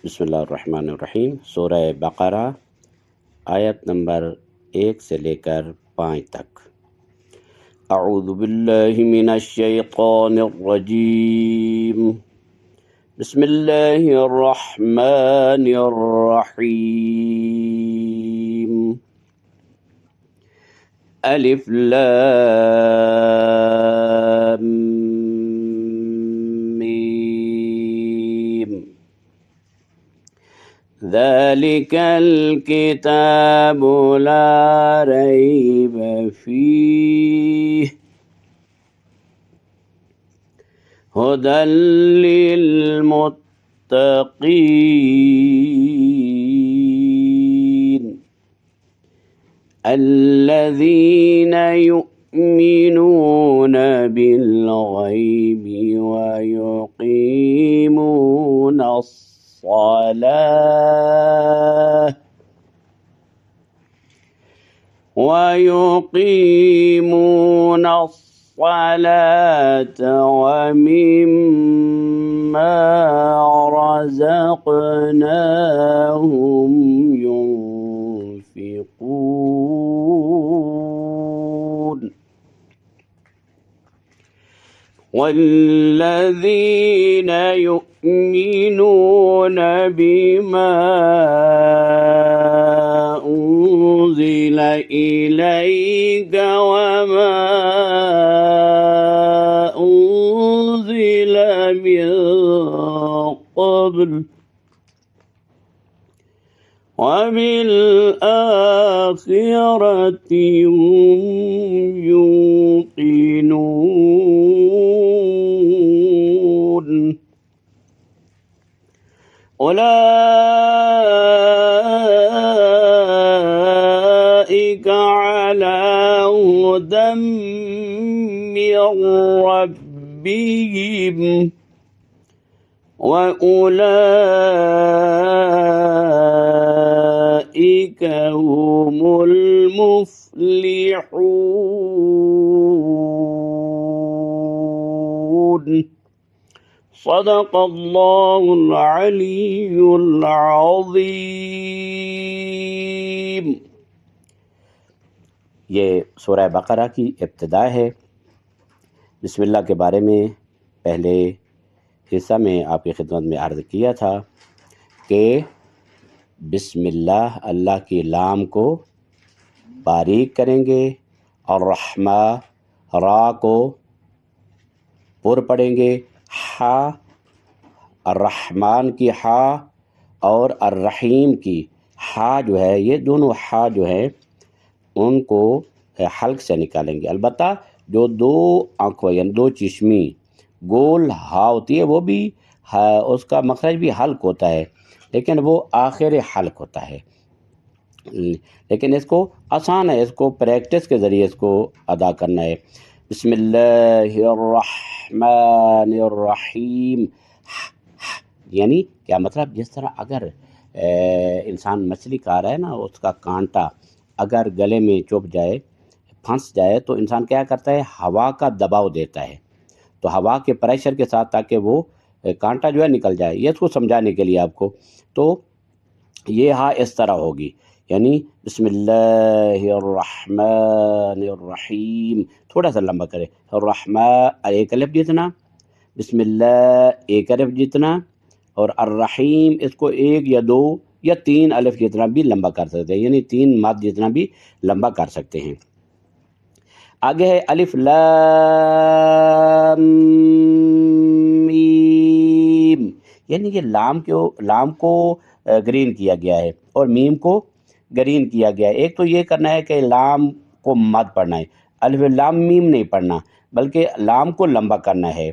بسم اللہ الرحمن الرحیم۔ سورہ بقرہ آیت نمبر 1 سے لے کر 5 تک۔ اعوذ باللہ من الشیطان الرجیم، بسم اللہ الرحمن الرحیم۔ الف لام میم، ذلك الكتاب لا ريب فيه هدى للمتقين الذين يؤمنون بالغيب ويقيمون الصلاة ومما رزقناهم ينفقون والذين يؤمنون بما أنزل إليك وما أنزل من قبل وبالآخرة هم يوقنون أولئك على هدى من ربهم وأولئك هم المفلحون۔ صدق اللہ العلی العظیم۔ یہ سورہ بقرہ کی ابتدا ہے۔ بسم اللہ کے بارے میں پہلے حصہ میں آپ کی خدمت میں عرض کیا تھا کہ بسم اللہ، اللہ کی لام کو باریک کریں گے، اور رحمہ را کو پر پڑھیں گے، ہا الرحمن کی ہا اور الرحیم کی ہا جو ہے، یہ دونوں ہا جو ہے ان کو حلق سے نکالیں گے۔ البتہ جو دو آنکھوں یعنی دو چشمی گول ہا ہوتی ہے، وہ بھی اس کا مخرج بھی حلق ہوتا ہے، لیکن وہ آخر حلق ہوتا ہے۔ لیکن اس کو آسان ہے، اس کو پریکٹس کے ذریعے اس کو ادا کرنا ہے۔ بسم اللہ الرحمن الرحیم، یعنی کیا مطلب، جس طرح اگر انسان مچھلی کھا رہا ہے نا، اس کا کانٹا اگر گلے میں چبھ جائے، پھنس جائے، تو انسان کیا کرتا ہے، ہوا کا دباؤ دیتا ہے، تو ہوا کے پریشر کے ساتھ تاکہ وہ کانٹا جو ہے نکل جائے۔ یہ اس کو سمجھانے کے لیے آپ کو، تو یہ ہاں اس طرح ہوگی، یعنی بسم اللہ الرحمن الرحیم، تھوڑا سا لمبا کرے، الرحمن ایک الف جتنا، بسم اللہ ایک الف جتنا، اور الرحیم اس کو ایک یا دو یا تین الف جتنا بھی لمبا کر سکتے ہیں، یعنی تین ماد جتنا بھی لمبا کر سکتے ہیں۔ آگے ہے الف لام میم، یعنی یہ لام کو گرین کیا گیا ہے اور میم کو گرین کیا گیا ہے۔ ایک تو یہ کرنا ہے کہ لام کو مد پڑھنا ہے، الف لام میم نہیں پڑھنا، بلکہ لام کو لمبا کرنا ہے،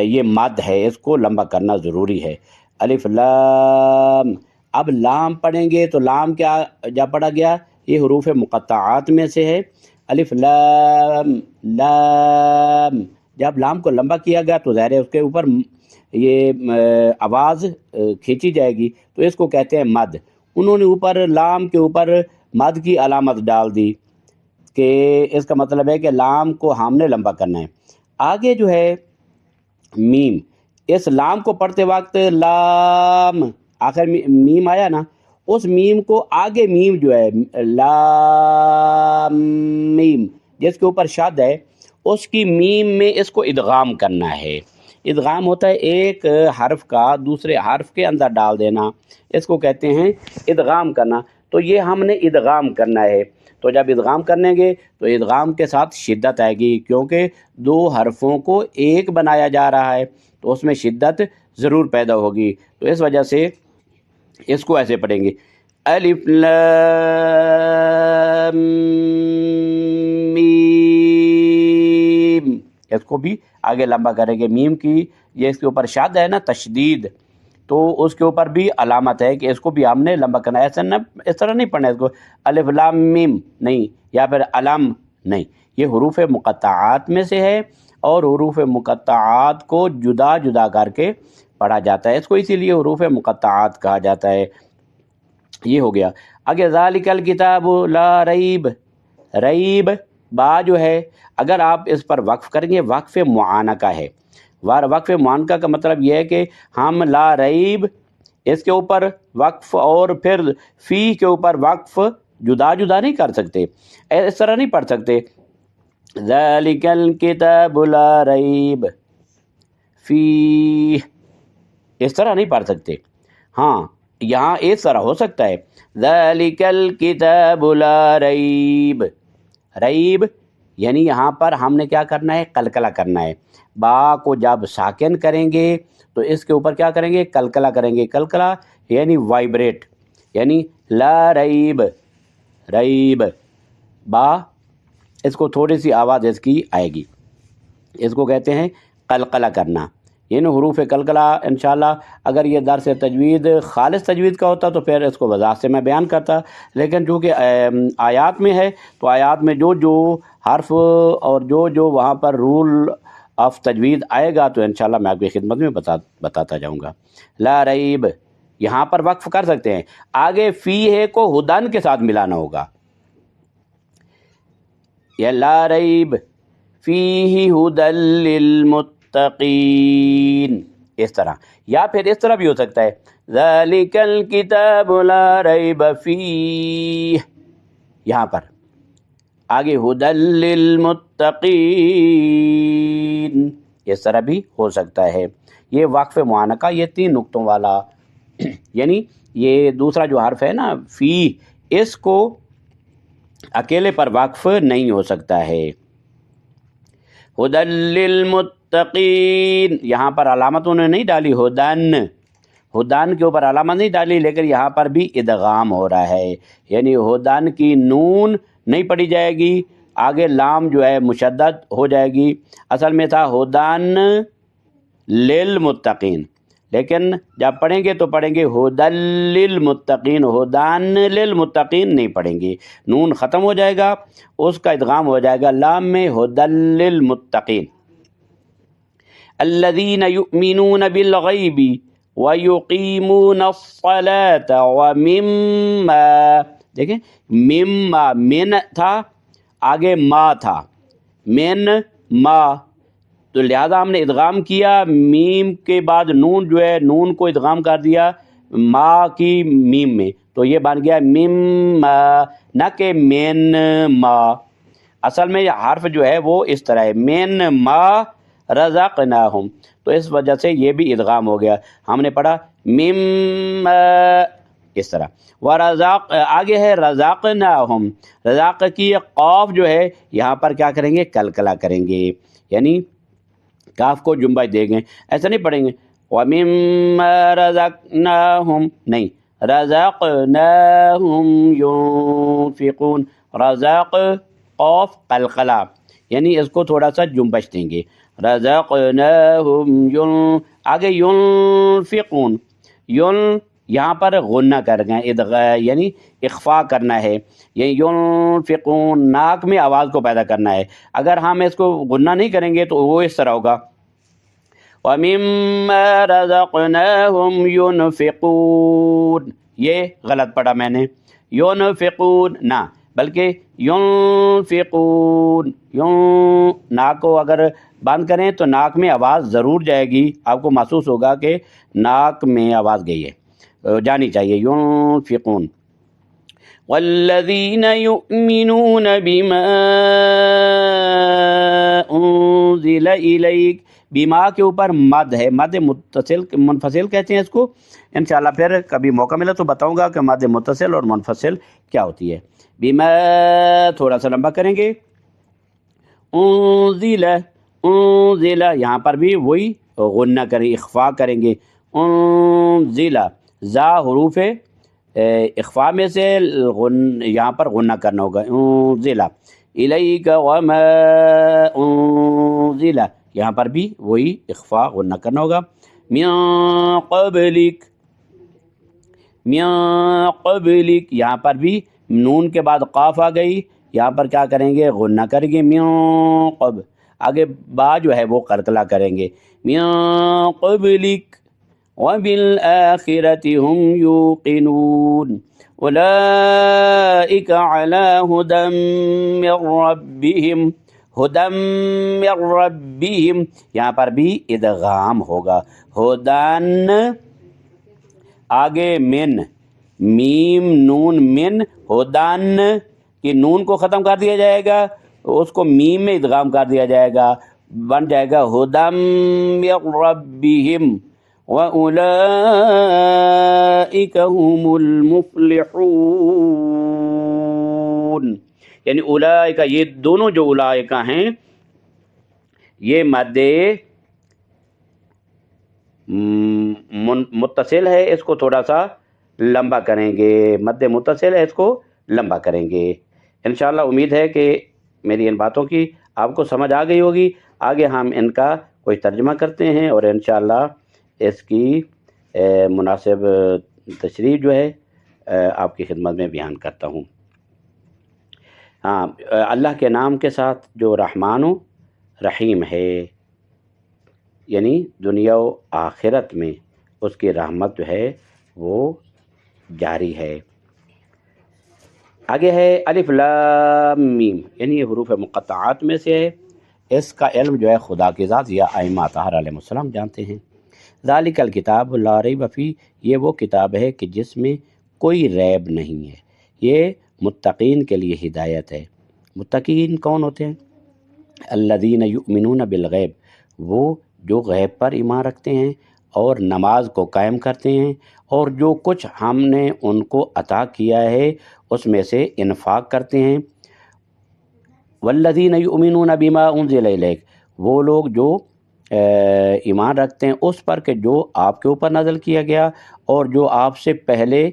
یہ مد ہے، اس کو لمبا کرنا ضروری ہے۔ الف لام، اب لام پڑھیں گے تو لام کیا جا پڑھا گیا، یہ حروف مقطعات میں سے ہے۔ الف لام لام، جب لام کو لمبا کیا گیا تو ظاہر ہے اس کے اوپر یہ آواز کھینچی جائے گی، تو اس کو کہتے ہیں مد۔ انہوں نے اوپر لام کے اوپر مد کی علامت ڈال دی کہ اس کا مطلب ہے کہ لام کو ہم نے لمبا کرنا ہے۔ آگے جو ہے میم، اس لام کو پڑھتے وقت لام آخر میم آیا نا، اس میم کو آگے میم جو ہے لام میم جس کے اوپر شد ہے، اس کی میم میں اس کو ادغام کرنا ہے۔ ادغام ہوتا ہے ایک حرف کا دوسرے حرف کے اندر ڈال دینا، اس کو کہتے ہیں ادغام کرنا۔ تو یہ ہم نے ادغام کرنا ہے، تو جب ادغام کرنے گے تو ادغام کے ساتھ شدت آئے گی، کیونکہ دو حرفوں کو ایک بنایا جا رہا ہے تو اس میں شدت ضرور پیدا ہوگی۔ تو اس وجہ سے اس کو ایسے پڑھیں گے، الف لام میم، اس کو بھی آگے لمبا کریں گے۔ میم کی یہ اس کے اوپر شد ہے نا، تشدید، تو اس کے اوپر بھی علامت ہے کہ اس کو بھی ہم نے لمبا کرنا ہے۔ اس طرح نہیں پڑھنا ہے اس کو الف لام میم نہیں، یا پھر علم نہیں، یہ حروف مقطعات میں سے ہے اور حروف مقطعات کو جدا جدا کر کے پڑھا جاتا ہے، اس کو اسی لیے حروف مقطعات کہا جاتا ہے۔ یہ ہو گیا۔ آگے ذالک الکتاب لا ریب، ریب با جو ہے اگر آپ اس پر وقف کریں گے، وقف معانقہ ہے۔ وقف معانقہ کا مطلب یہ ہے کہ ہم لا ریب اس کے اوپر وقف اور پھر فی کے اوپر وقف جدا جدا نہیں کر سکتے، اس طرح نہیں پڑھ سکتے ذالک الکتاب لا ریب فی، اس طرح نہیں پڑھ سکتے۔ ہاں یہاں اس طرح ہو سکتا ہے ذالک الکتاب لا ریب، ریب یعنی یہاں پر ہم نے کیا کرنا ہے، قلقلہ کرنا ہے۔ با کو جب ساکن کریں گے تو اس کے اوپر کیا کریں گے، قلقلہ کریں گے۔ قلقلہ یعنی وائبریٹ، یعنی لا ریب، ریب با اس کو تھوڑی سی آواز اس کی آئے گی، اس کو کہتے ہیں قلقلہ کرنا۔ یعنی حروف قلقلہ انشاءاللہ اگر یہ درس تجوید خالص تجوید کا ہوتا تو پھر اس کو وضاحت سے میں بیان کرتا، لیکن چونکہ آیات میں ہے تو آیات میں جو جو حرف اور جو جو وہاں پر رول آف تجوید آئے گا تو انشاءاللہ میں آپ کی خدمت میں بتاتا جاؤں گا۔ لا ریب یہاں پر وقف کر سکتے ہیں، آگے فی ہے کو ہدن کے ساتھ ملانا ہوگا، یا لا ریب فیہ ہدی للمتقین، اس طرح، یا پھر اس طرح بھی ہو سکتا ہے ذالک الکتاب لا ریب فیہ، یہاں پر آگے ہدی للمتقین، اس طرح بھی ہو سکتا ہے۔ یہ وقف معانقہ یہ 3 نقطوں والا یعنی یہ دوسرا جو حرف ہے نا فی، اس کو اکیلے پر وقف نہیں ہو سکتا ہے۔ ہدی للمتقین یہاں پر علامت انہوں نے نہیں ڈالی، ہدن، ہدن کے اوپر علامت نہیں ڈالی، لیکن یہاں پر بھی ادغام ہو رہا ہے، یعنی ہدن کی نون نہیں پڑھی جائے گی، آگے لام جو ہے مشدد ہو جائے گی۔ اصل میں تھا ہدن للمتقین، لیکن جب پڑھیں گے تو پڑھیں گے ہدی للمتقین، ہدن للمتقین نہیں پڑھیں گے، نون ختم ہو جائے گا، اس کا ادغام ہو جائے گا لام میں، ہدی للمتقین۔ الذین یؤمنون بالغیب ویقیمون الصلاة ومما، دیکھیں مما، من تھا آگے ما تھا، من ما، تو لہذا ہم نے ادغام کیا، میم کے بعد نون جو ہے نون کو ادغام کر دیا ما کی میم میں، تو یہ بن گیا مما، نہ کہ من ما۔ اصل میں یہ حرف جو ہے وہ اس طرح ہے من ما رزقناہم، تو اس وجہ سے یہ بھی ادغام ہو گیا، ہم نے پڑھا مما اس طرح۔ ورزق آگے ہے رزقناہم، رزق کی قاف جو ہے یہاں پر کیا کریں گے، قلقلہ کریں گے، یعنی کاف کو جنبہ دیں گے، ایسا نہیں پڑھیں گے وَمِمَّا رَزَقْنَاهُمْ، نہیں رَزَقْنَاهُمْ يُنْفِقُونَ، رزق قاف قلقلہ، یعنی اس کو تھوڑا سا جنبش دیں گے، رَزَقْنَاهُمْ آگے يُنْفِقُونَ، یہاں پر غنہ کرنا ہے، یعنی اخفا کرنا ہے، یعنی ينفقون ناک میں آواز کو پیدا کرنا ہے، اگر ہم اس کو غنہ نہیں کریں گے تو وہ اس طرح ہوگا وَمِمَّا رَزَقْنَاهُمْ يُنْفِقُونَ، یہ غلط پڑھا میں نے، يُنْفِقُون نہ، بلکہ ينفقون، ناک کو اگر بند کریں تو ناک میں آواز ضرور جائے گی، آپ کو محسوس ہوگا کہ ناک میں آواز گئی ہے، جانی چاہیے، ينفقون۔ والذین یؤمنون بما انزل الیک، بیما کے اوپر مد ہے، مد متصل منفصل کہتے ہیں اس کو، انشاءاللہ پھر کبھی موقع ملا تو بتاؤں گا کہ مد متصل اور منفصل کیا ہوتی ہے۔ بیما تھوڑا سا لمبا کریں گے، انزل، انزل یہاں پر بھی وہی غنہ کریں، اخفا کریں گے، انزل، زا حروف اخفا میں سے یہاں پر غنہ کرنا ہوگا، انزل الیک وما انزل، یہاں پر بھی وہی اخفا غنہ کرنا ہوگا، من قبلک، من قبلک، یہاں پر بھی نون کے بعد قاف آ گئی، یہاں پر کیا کریں گے، غنہ کریں گے، من قبل، آگے با جو ہے وہ قلقلہ کریں گے، من قبلک وبالآخرة هم يوقنون أولئك على هدى من ربهم، ہدی من ربهم، یہاں پر بھی ادغام ہوگا، ہدن آگے من، میم نون من، ہدن کی نون کو ختم کر دیا جائے گا، اس کو میم میں ادغام کر دیا جائے گا، بن جائے گا ہدی من ربهم وَأُولَئِكَ هُمُ الْمُفْلِحُونَ، یعنی اولئک، یہ دونوں جو اولئک ہیں یہ مد متصل ہے، اس کو تھوڑا سا لمبا کریں گے، مد متصل ہے، اس کو لمبا کریں گے۔ انشاءاللہ امید ہے کہ میری ان باتوں کی آپ کو سمجھ آ گئی ہوگی۔ آگے ہم ان کا کوئی ترجمہ کرتے ہیں اور انشاءاللہ اس کی مناسب تشریح جو ہے آپ کی خدمت میں بیان کرتا ہوں۔ ہاں، اللہ کے نام کے ساتھ جو رحمان و رحیم ہے، یعنی دنیا و آخرت میں اس کی رحمت جو ہے وہ جاری ہے۔ آگے ہے الف لام میم، یعنی یہ حروف مقطعات میں سے ہے، اس کا علم جو ہے خدا کی ذات یا ائمہ اطہار علیہ السلام جانتے ہیں۔ ذالک الکتاب لا ریب فیہ، یہ وہ کتاب ہے کہ جس میں کوئی ریب نہیں ہے، یہ متقین کے لیے ہدایت ہے۔ متقین کون ہوتے ہیں؟ الذین یؤمنون بالغیب، وہ جو غیب پر ایمان رکھتے ہیں اور نماز کو قائم کرتے ہیں، اور جو کچھ ہم نے ان کو عطا کیا ہے اس میں سے انفاق کرتے ہیں۔ والذین یؤمنون بما انزل الیک، وہ لوگ جو ایمان رکھتے ہیں اس پر کہ جو آپ کے اوپر نازل کیا گیا اور جو آپ سے پہلے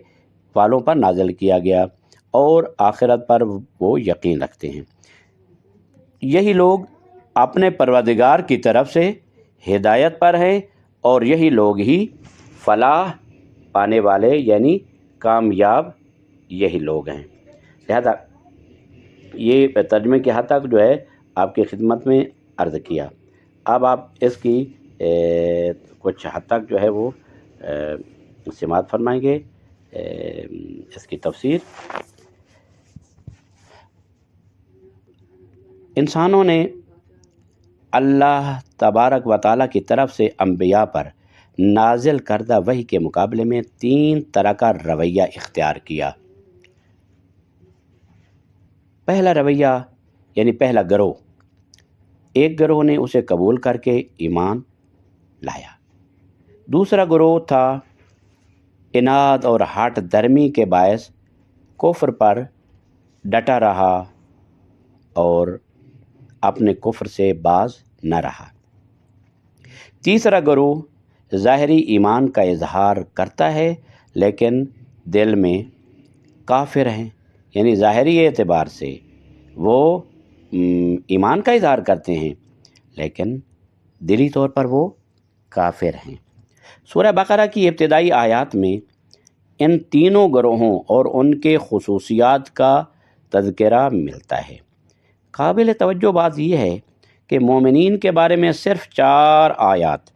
والوں پر نازل کیا گیا، اور آخرت پر وہ یقین رکھتے ہیں۔ یہی لوگ اپنے پروردگار کی طرف سے ہدایت پر ہیں، اور یہی لوگ ہی فلاح پانے والے یعنی کامیاب یہی لوگ ہیں۔ لہذا یہ ترجمے کی حد تک جو ہے آپ کی خدمت میں عرض کیا۔ اب آپ اس کی کچھ حد تک جو ہے وہ سماعت فرمائیں گے اس کی تفسیر۔ انسانوں نے اللہ تبارک و تعالیٰ کی طرف سے انبیاء پر نازل کردہ وحی کے مقابلے میں 3 طرح کا رویہ اختیار کیا۔ پہلا رویہ یعنی پہلا گروہ، ایک گروہ نے اسے قبول کر کے ایمان لایا، دوسرا گروہ تھا اناد اور ہٹ درمی کے باعث کفر پر ڈٹا رہا اور اپنے کفر سے باز نہ رہا۔ تیسرا گروہ ظاہری ایمان کا اظہار کرتا ہے لیکن دل میں کافر ہیں، یعنی ظاہری اعتبار سے وہ ایمان کا اظہار کرتے ہیں لیکن دلی طور پر وہ کافر ہیں۔ سورہ بقرہ کی ابتدائی آیات میں ان تینوں گروہوں اور ان کے خصوصیات کا تذکرہ ملتا ہے۔ قابل توجہ بات یہ ہے کہ مومنین کے بارے میں صرف 4 آیات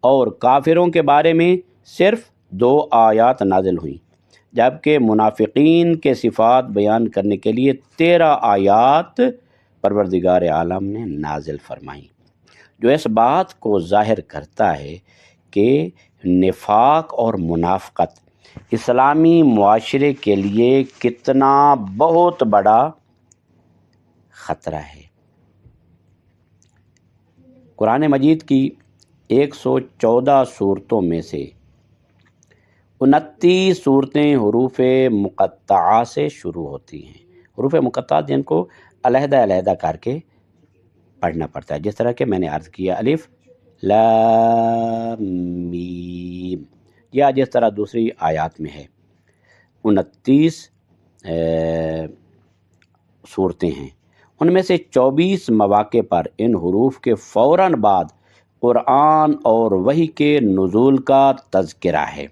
اور کافروں کے بارے میں صرف 2 آیات نازل ہوئیں، جبکہ منافقین کے صفات بیان کرنے کے لیے 13 آیات پروردگار عالم نے نازل فرمائیں، جو اس بات کو ظاہر کرتا ہے کہ نفاق اور منافقت اسلامی معاشرے کے لیے کتنا بہت بڑا خطرہ ہے۔ قرآن مجید کی 114 صورتوں میں سے 29 صورتیں حروف مقطعہ سے شروع ہوتی ہیں۔ حروف مقطعہ جن کو علیحدہ علیحدہ کر کے پڑھنا پڑتا ہے، جس طرح کہ میں نے عرض کیا الف لام میم، یا جس طرح دوسری آیات میں ہے 29 صورتیں ہیں۔ ان میں سے 24 مواقع پر ان حروف کے فوراً بعد قرآن اور وحی کے نزول کا تذکرہ ہے،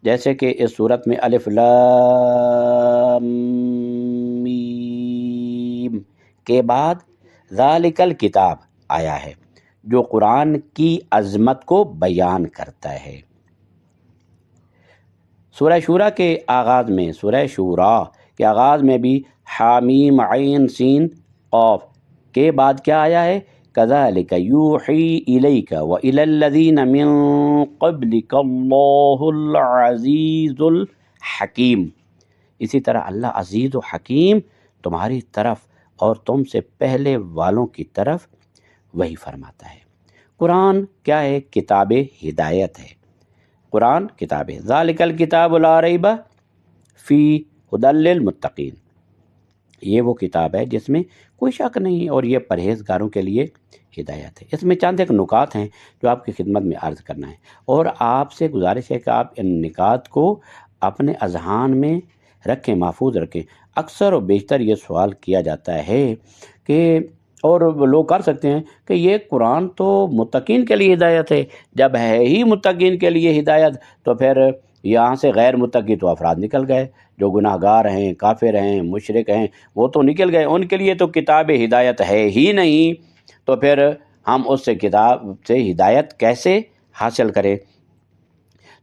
جیسے کہ اس صورت میں الف لام میم کے بعد ذالک الکتاب آیا ہے، جو قرآن کی عظمت کو بیان کرتا ہے۔ سورہ شورا کے آغاز میں بھی حامیم عین سین قاف کے بعد کیا آیا ہے؟ کذالک یوحی الیک والی الذین من قبلک اللہ العزیز الحکیم۔ اسی طرح اللہ عزیز و حکیم تمہاری طرف اور تم سے پہلے والوں کی طرف وہی فرماتا ہے۔ قرآن کیا ہے؟ کتاب ہدایت ہے۔ قرآن کتاب ہے۔ ذالک الکتاب لا ریب فی ھدی للمتقین، یہ وہ کتاب ہے جس میں کوئی شک نہیں اور یہ پرہیزگاروں کے لیے ہدایت ہے۔ اس میں چند ایک نکات ہیں جو آپ کی خدمت میں عرض کرنا ہے، اور آپ سے گزارش ہے کہ آپ ان نکات کو اپنے اذہان میں رکھیں، محفوظ رکھیں۔ اکثر و بیشتر یہ سوال کیا جاتا ہے کہ، اور لوگ کر سکتے ہیں کہ یہ قرآن تو متقین کے لیے ہدایت ہے، جب ہے ہی متقین کے لیے ہدایت تو پھر یہاں سے غیر متقی تو افراد نکل گئے، جو گناہ گار ہیں، کافر ہیں، مشرک ہیں، وہ تو نکل گئے، ان کے لیے تو کتاب ہدایت ہے ہی نہیں، تو پھر ہم اس سے کتاب سے ہدایت کیسے حاصل کریں؟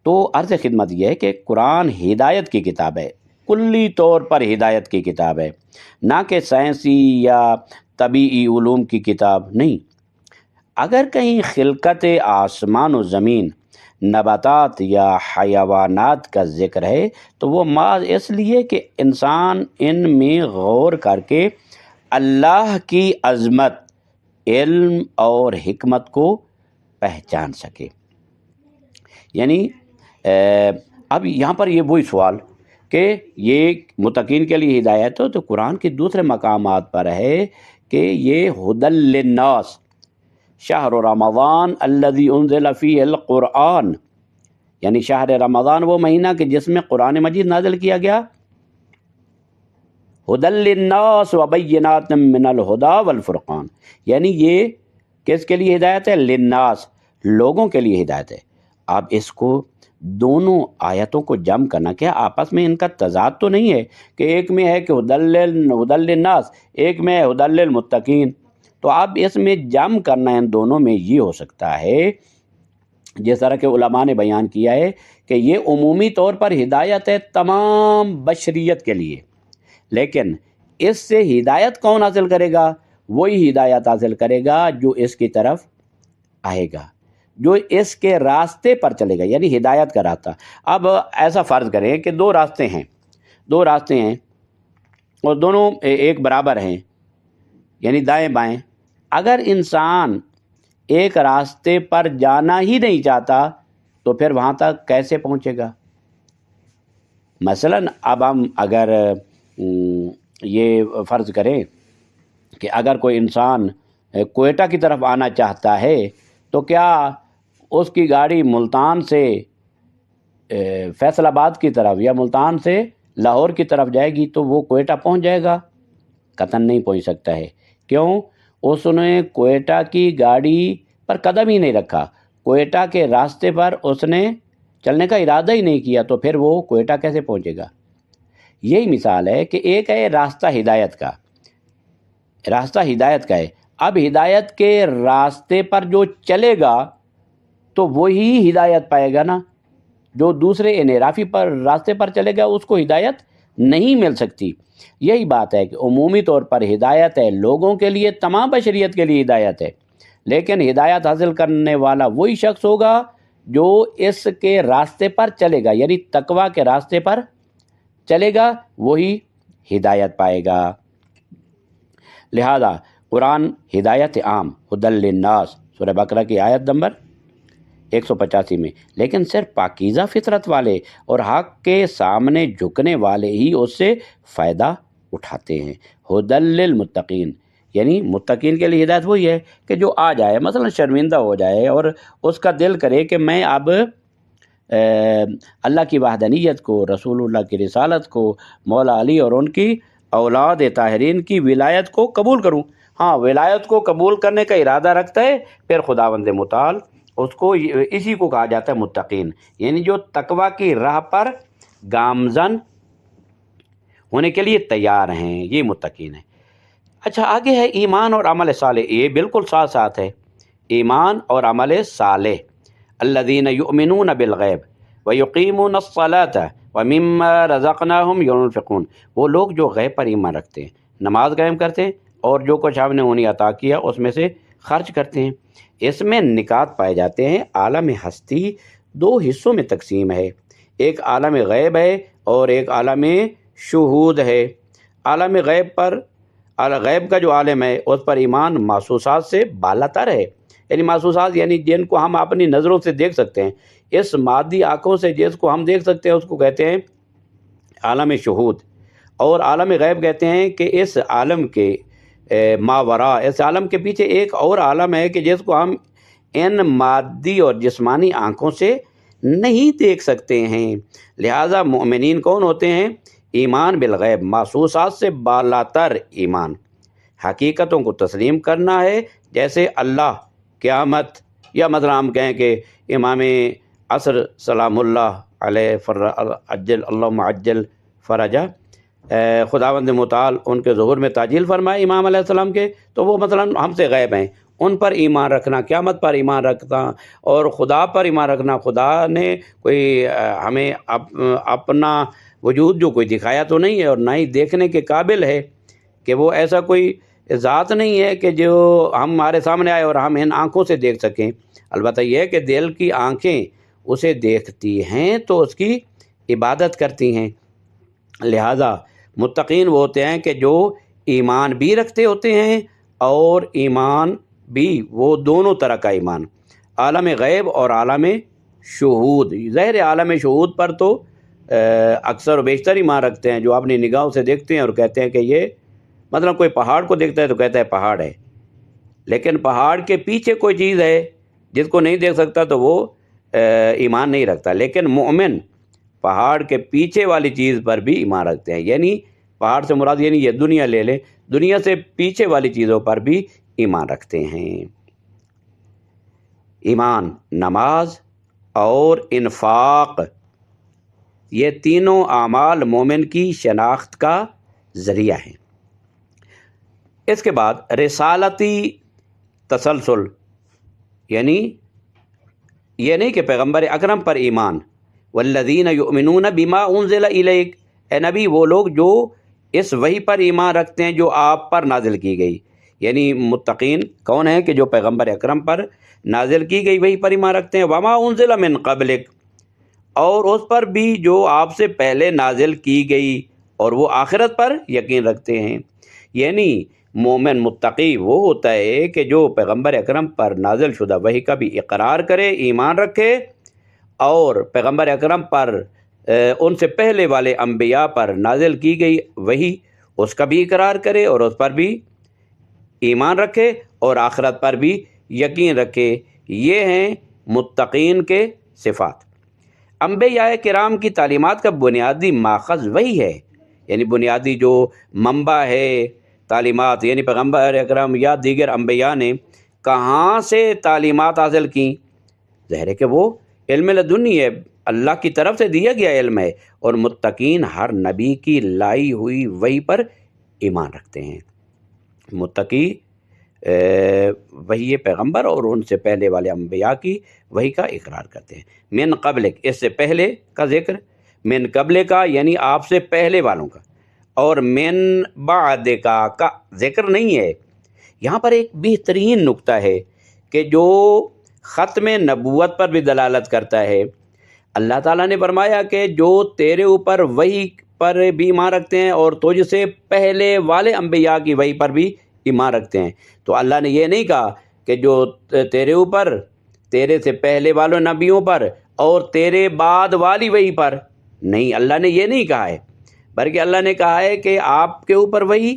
تو عرض خدمت یہ ہے کہ قرآن ہدایت کی کتاب ہے، کلی طور پر ہدایت کی کتاب ہے، نہ کہ سائنسی یا طبعی علوم کی کتاب نہیں۔ اگر کہیں خلقت آسمان و زمین، نباتات یا حیوانات کا ذکر ہے تو وہ محض اس لیے کہ انسان ان میں غور کر کے اللہ کی عظمت، علم اور حکمت کو پہچان سکے۔ یعنی اب یہاں پر یہ وہی سوال کہ یہ متقین کے لیے ہدایت ہو، تو قرآن کے دوسرے مقامات پر ہے کہ یہ ھدی للناس، شہر رمضان الذی انزل فیہ القرآن، یعنی شہر رمضان وہ مہینہ کہ جس میں قرآن مجید نازل کیا گیا، ھدی للناس وبینات من الھدی والفرقان، یعنی یہ کس کے لیے ہدایت ہے؟ للناس، لوگوں کے لیے ہدایت ہے۔ اب اس کو دونوں آیتوں کو جمع کرنا، کیا آپس میں ان کا تضاد تو نہیں ہے کہ ایک میں ہے کہ ھدی للناس، ایک میں ہے ھدی للمتقین؟ تو اب اس میں جمع کرنا ان دونوں میں یہ ہو سکتا ہے، جس طرح کہ علماء نے بیان کیا ہے کہ یہ عمومی طور پر ہدایت ہے تمام بشریت کے لیے، لیکن اس سے ہدایت کون حاصل کرے گا؟ وہی ہدایت حاصل کرے گا جو اس کی طرف آئے گا، جو اس کے راستے پر چلے گا، یعنی ہدایت کا راستہ۔ اب ایسا فرض کریں کہ دو راستے ہیں اور دونوں ایک برابر ہیں، یعنی دائیں بائیں۔ اگر انسان ایک راستے پر جانا ہی نہیں چاہتا تو پھر وہاں تک کیسے پہنچے گا؟ مثلا اب ہم اگر یہ فرض کریں کہ اگر کوئی انسان کوئٹہ کی طرف آنا چاہتا ہے تو کیا اس کی گاڑی ملتان سے فیصل آباد کی طرف یا ملتان سے لاہور کی طرف جائے گی تو وہ کوئٹہ پہنچ جائے گا؟ قطعاً نہیں پہنچ سکتا ہے۔ کیوں؟ اس نے کوئٹہ کی گاڑی پر قدم ہی نہیں رکھا، کوئٹہ کے راستے پر اس نے چلنے کا ارادہ ہی نہیں کیا، تو پھر وہ کوئٹہ کیسے پہنچے گا؟ یہی مثال ہے کہ ایک ہے راستہ ہدایت کا، ہے۔ اب ہدایت کے راستے پر جو چلے گا تو وہی ہدایت پائے گا نا، جو دوسرے انحرافی پر راستے پر چلے گا اس کو ہدایت نہیں مل سکتی۔ یہی بات ہے کہ عمومی طور پر ہدایت ہے لوگوں کے لیے، تمام بشریت کے لیے ہدایت ہے، لیکن ہدایت حاصل کرنے والا وہی شخص ہوگا جو اس کے راستے پر چلے گا، یعنی تقوی کے راستے پر چلے گا، وہی ہدایت پائے گا۔ لہذا قرآن ہدایت عام ہدی للناس سورہ بقرہ کی آیت نمبر 185 میں، لیکن صرف پاکیزہ فطرت والے اور حق کے سامنے جھکنے والے ہی اس سے فائدہ اٹھاتے ہیں۔ ہدی للمتقین، یعنی متقین کے لیے ہدایت وہی ہے کہ جو آ جائے، مثلا شرمندہ ہو جائے اور اس کا دل کرے کہ میں اب اللہ کی وحدانیت کو، رسول اللہ کی رسالت کو، مولا علی اور ان کی اولاد طاہرین کی ولایت کو قبول کروں۔ ہاں، ولایت کو قبول کرنے کا ارادہ رکھتا ہے، پھر خداوند متعال اس کو، اسی کو کہا جاتا ہے متقین، یعنی جو تقوی کی راہ پر گامزن ہونے کے لیے تیار ہیں، یہ متقین ہیں۔ اچھا، آگے ہے ایمان اور عمل صالح، یہ بالکل ساتھ ساتھ ہے، ایمان اور عمل صالح۔ الذین یؤمنون بالغیب ویقیمون الصلاۃ ومما رزقناہم ينفقون، وہ لوگ جو غیب پر ایمان رکھتے ہیں، نماز قائم کرتے ہیں اور جو کچھ ہم نے انہیں عطا کیا اس میں سے خرچ کرتے ہیں۔ اس میں نکات پائے جاتے ہیں۔ عالم ہستی دو حصوں میں تقسیم ہے، ایک عالم غیب ہے اور ایک عالم شہود ہے۔ عالم غیب کا جو عالم ہے اس پر ایمان محسوسات سے بالاتر ہے، یعنی محسوسات یعنی جن کو ہم اپنی نظروں سے دیکھ سکتے ہیں، اس مادی آنکھوں سے جس کو ہم دیکھ سکتے ہیں اس کو کہتے ہیں عالم شہود، اور عالم غیب کہتے ہیں کہ اس عالم کے ماورا، اس عالم کے پیچھے ایک اور عالم ہے کہ جس کو ہم ان مادی اور جسمانی آنکھوں سے نہیں دیکھ سکتے ہیں۔ لہٰذا مومنین کون ہوتے ہیں؟ ایمان بالغیب، محسوسات سے بالاتر ایمان، حقیقتوں کو تسلیم کرنا ہے، جیسے اللہ، قیامت، یا مثلا ہم کہیں کہ امام عصر سلام اللہ علیہ عجل اللہم عجل فرجہ، خداوند متعال ان کے ظہور میں تعجیل فرمائے امام علیہ السلام کے، تو وہ مثلا ہم سے غیب ہیں، ان پر ایمان رکھنا، قیامت پر ایمان رکھنا اور خدا پر ایمان رکھنا۔ خدا نے کوئی ہمیں اپنا وجود جو کوئی دکھایا تو نہیں ہے، اور نہ ہی دیکھنے کے قابل ہے، کہ وہ ایسا کوئی ذات نہیں ہے کہ جو ہمارے سامنے آئے اور ہم ان آنکھوں سے دیکھ سکیں۔ البتہ یہ ہے کہ دل کی آنکھیں اسے دیکھتی ہیں تو اس کی عبادت کرتی ہیں۔ لہٰذا متقین وہ ہوتے ہیں کہ جو ایمان بھی رکھتے ہوتے ہیں اور ایمان بھی، وہ دونوں طرح کا ایمان، عالم غیب اور عالم شہود۔ ظاہر عالم شہود پر تو اکثر و بیشتر ایمان رکھتے ہیں، جو اپنی نگاہوں سے دیکھتے ہیں اور کہتے ہیں کہ یہ، مطلب کوئی پہاڑ کو دیکھتا ہے تو کہتا ہے پہاڑ ہے، لیکن پہاڑ کے پیچھے کوئی چیز ہے جس کو نہیں دیکھ سکتا تو وہ ایمان نہیں رکھتا۔ لیکن مومن پہاڑ کے پیچھے والی چیز پر بھی ایمان رکھتے ہیں، یعنی پہاڑ سے مراد یعنی یہ دنیا لے لیں، دنیا سے پیچھے والی چیزوں پر بھی ایمان رکھتے ہیں۔ ایمان، نماز اور انفاق، یہ تینوں اعمال مومن کی شناخت کا ذریعہ ہیں۔ اس کے بعد رسالتی تسلسل، یعنی یہ نہیں کہ پیغمبر اکرم پر ایمان، والذین یؤمنون بما انزل الیک، اے نبی وہ لوگ جو اس وحی پر ایمان رکھتے ہیں جو آپ پر نازل کی گئی، یعنی متقین کون ہیں کہ جو پیغمبر اکرم پر نازل کی گئی وحی پر ایمان رکھتے ہیں، وما انزل من قبلک، اور اس پر بھی جو آپ سے پہلے نازل کی گئی، اور وہ آخرت پر یقین رکھتے ہیں۔ یعنی مومن متقی وہ ہوتا ہے کہ جو پیغمبر اکرم پر نازل شدہ وحی کا بھی اقرار کرے، ایمان رکھے، اور پیغمبر اکرم پر ان سے پہلے والے انبیاء پر نازل کی گئی وحی اس کا بھی اقرار کرے اور اس پر بھی ایمان رکھے، اور آخرت پر بھی یقین رکھے۔ یہ ہیں متقین کے صفات۔ انبیاء کرام کی تعلیمات کا بنیادی ماخذ وہی ہے، یعنی بنیادی جو منبع ہے تعلیمات، یعنی پیغمبر اکرم یا دیگر انبیاء نے کہاں سے تعلیمات حاصل کیں؟ ظاہر ہے کہ وہ علم لدنی ہے، اللہ کی طرف سے دیا گیا علم ہے، اور متقین ہر نبی کی لائی ہوئی وحی پر ایمان رکھتے ہیں۔ متقی وہی پیغمبر اور ان سے پہلے والے انبیاء کی وہی کا اقرار کرتے ہیں۔ من قبل، اس سے پہلے کا ذکر، من قبل کا یعنی آپ سے پہلے والوں کا، اور من بعد کا ذکر نہیں ہے۔ یہاں پر ایک بہترین نقطہ ہے کہ جو ختم نبوت پر بھی دلالت کرتا ہے۔ اللہ تعالیٰ نے فرمایا کہ جو تیرے اوپر وحی پر بھی ایمان رکھتے ہیں اور تجھ سے پہلے والے انبیاء کی وحی پر بھی ایمان رکھتے ہیں، تو اللہ نے یہ نہیں کہا کہ جو تیرے اوپر، تیرے سے پہلے والوں نبیوں پر اور تیرے بعد والی وحی پر، نہیں، اللہ نے یہ نہیں کہا ہے، بلکہ اللہ نے کہا ہے کہ آپ کے اوپر وحی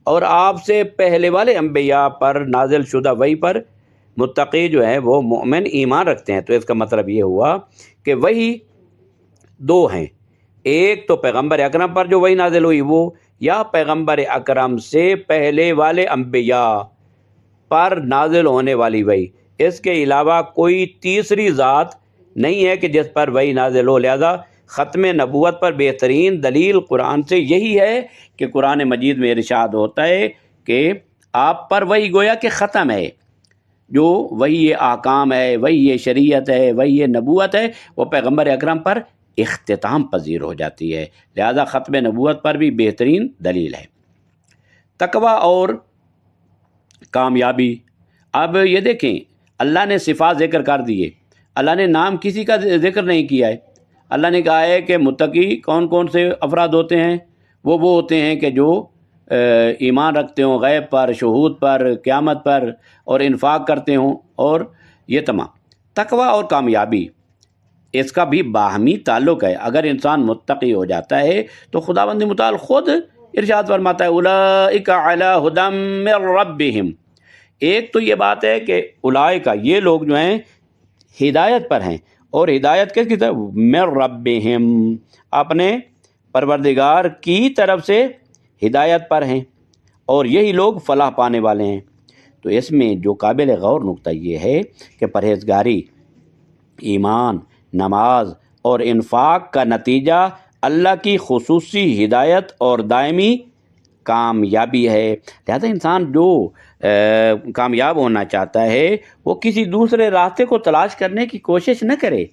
اور آپ سے پہلے والے انبیاء پر نازل شدہ وحی پر متقی جو ہے وہ مومن ایمان رکھتے ہیں۔ تو اس کا مطلب یہ ہوا کہ وحی دو ہیں، ایک تو پیغمبر اکرم پر جو وحی نازل ہوئی وہ، یا پیغمبر اکرم سے پہلے والے انبیاء پر نازل ہونے والی وحی۔ اس کے علاوہ کوئی تیسری ذات نہیں ہے کہ جس پر وحی نازل ہو، لہذا ختم نبوت پر بہترین دلیل قرآن سے یہی ہے کہ قرآن مجید میں ارشاد ہوتا ہے کہ آپ پر وحی گویا کہ ختم ہے، جو وحی احکام ہے، وحی شریعت ہے، وحی نبوت ہے، وہ پیغمبر اکرم پر اختتام پذیر ہو جاتی ہے، لہذا ختم نبوت پر بھی بہترین دلیل ہے۔ تقوی اور کامیابی، اب یہ دیکھیں اللہ نے صفات ذکر کر دیے، اللہ نے نام کسی کا ذکر نہیں کیا ہے۔ اللہ نے کہا ہے کہ متقی کون کون سے افراد ہوتے ہیں، وہ ہوتے ہیں کہ جو ایمان رکھتے ہوں غیب پر، شہود پر، قیامت پر، اور انفاق کرتے ہوں، اور یہ تمام۔ تقوی اور کامیابی اس کا بھی باہمی تعلق ہے۔ اگر انسان متقی ہو جاتا ہے تو خداوند متعال خود ارشاد فرماتا ہے اولئک علی ھدی من ربہم۔ ایک تو یہ بات ہے کہ اولئک، یہ لوگ جو ہیں ہدایت پر ہیں، اور ہدایت کس کی طرف؟ من ربہم، اپنے پروردگار کی طرف سے ہدایت پر ہیں، اور یہی لوگ فلاح پانے والے ہیں۔ تو اس میں جو قابل غور نقطہ یہ ہے کہ پرہیزگاری، ایمان، نماز اور انفاق کا نتیجہ اللہ کی خصوصی ہدایت اور دائمی کامیابی ہے۔ لہذا انسان جو کامیاب ہونا چاہتا ہے وہ کسی دوسرے راستے کو تلاش کرنے کی کوشش نہ کرے۔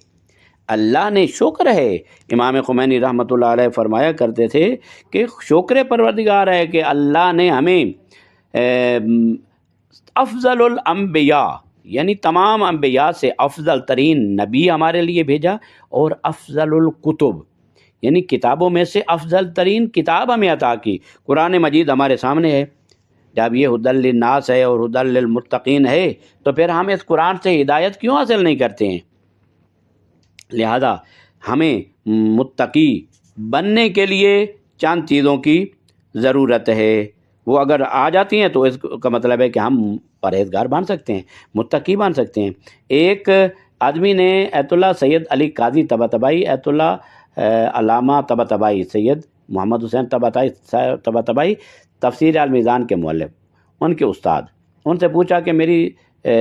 اللہ نے، شکر ہے، امام خمینی رحمۃ اللہ علیہ فرمایا کرتے تھے کہ شکر پروردگار ہے کہ اللہ نے ہمیں افضل الانبیاء، یعنی تمام انبیاء سے افضل ترین نبی ہمارے لیے بھیجا، اور افضل الکتب، یعنی کتابوں میں سے افضل ترین کتاب ہمیں عطا کی۔ قرآن مجید ہمارے سامنے ہے، جب یہ ھدی للناس ہے اور ھدی للمتقین ہے تو پھر ہم اس قرآن سے ہدایت کیوں حاصل نہیں کرتے ہیں؟ لہذا ہمیں متقی بننے کے لیے چند چیزوں کی ضرورت ہے، وہ اگر آ جاتی ہیں تو اس کا مطلب ہے کہ ہم پرہیزگار بن سکتے ہیں، متقی بن سکتے ہیں۔ ایک آدمی نے ایت اللہ سید علی قاضی طباطبائی، ایت اللہ علامہ طباطبائی، سید محمد حسین طباطبائی تفسیر المیزان کے مؤلف، ان کے استاد، ان سے پوچھا کہ میری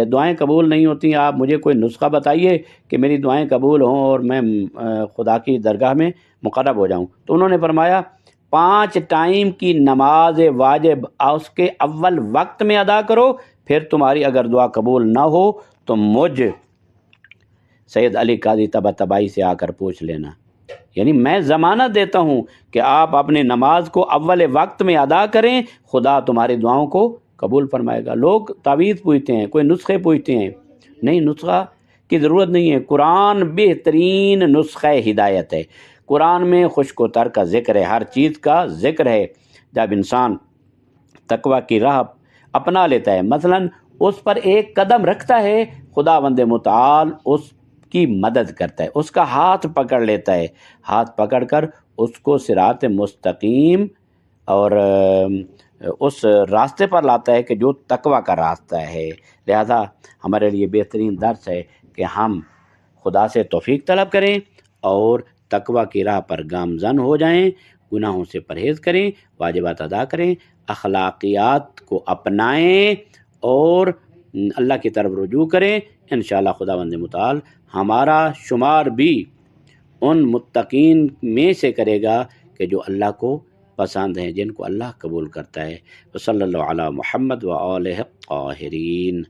دعائیں قبول نہیں ہوتی، آپ مجھے کوئی نسخہ بتائیے کہ میری دعائیں قبول ہوں اور میں خدا کی درگاہ میں مقرب ہو جاؤں۔ تو انہوں نے فرمایا 5 ٹائم کی نماز واجب اس کے اول وقت میں ادا کرو، پھر تمہاری اگر دعا قبول نہ ہو تو مجھ سید علی قاضی طباطبائی سے آ کر پوچھ لینا، یعنی میں ضمانت دیتا ہوں کہ آپ اپنے نماز کو اول وقت میں ادا کریں، خدا تمہاری دعاؤں کو قبول فرمائے گا۔ لوگ تعویذ پوچھتے ہیں، کوئی نسخے پوچھتے ہیں، نہیں، نسخہ کی ضرورت نہیں ہے۔ قرآن بہترین نسخہ ہدایت ہے، قرآن میں خشک و تر کا ذکر ہے، ہر چیز کا ذکر ہے۔ جب انسان تقوی کی راہ اپنا لیتا ہے، مثلا اس پر ایک قدم رکھتا ہے، خداوند متعال اس کی مدد کرتا ہے، اس کا ہاتھ پکڑ لیتا ہے، ہاتھ پکڑ کر اس کو صراط مستقیم اور اس راستے پر لاتا ہے کہ جو تقوی کا راستہ ہے۔ لہذا ہمارے لیے بہترین درس ہے کہ ہم خدا سے توفیق طلب کریں اور تقوی کی راہ پر گامزن ہو جائیں، گناہوں سے پرہیز کریں، واجبات ادا کریں، اخلاقیات کو اپنائیں اور اللہ کی طرف رجوع کریں۔ انشاءاللہ خداوند متعال ہمارا شمار بھی ان متقین میں سے کرے گا کہ جو اللہ کو پسند ہیں، جن کو اللہ قبول کرتا ہے۔ صلی اللہ علی محمد و آلہ الطاہرین۔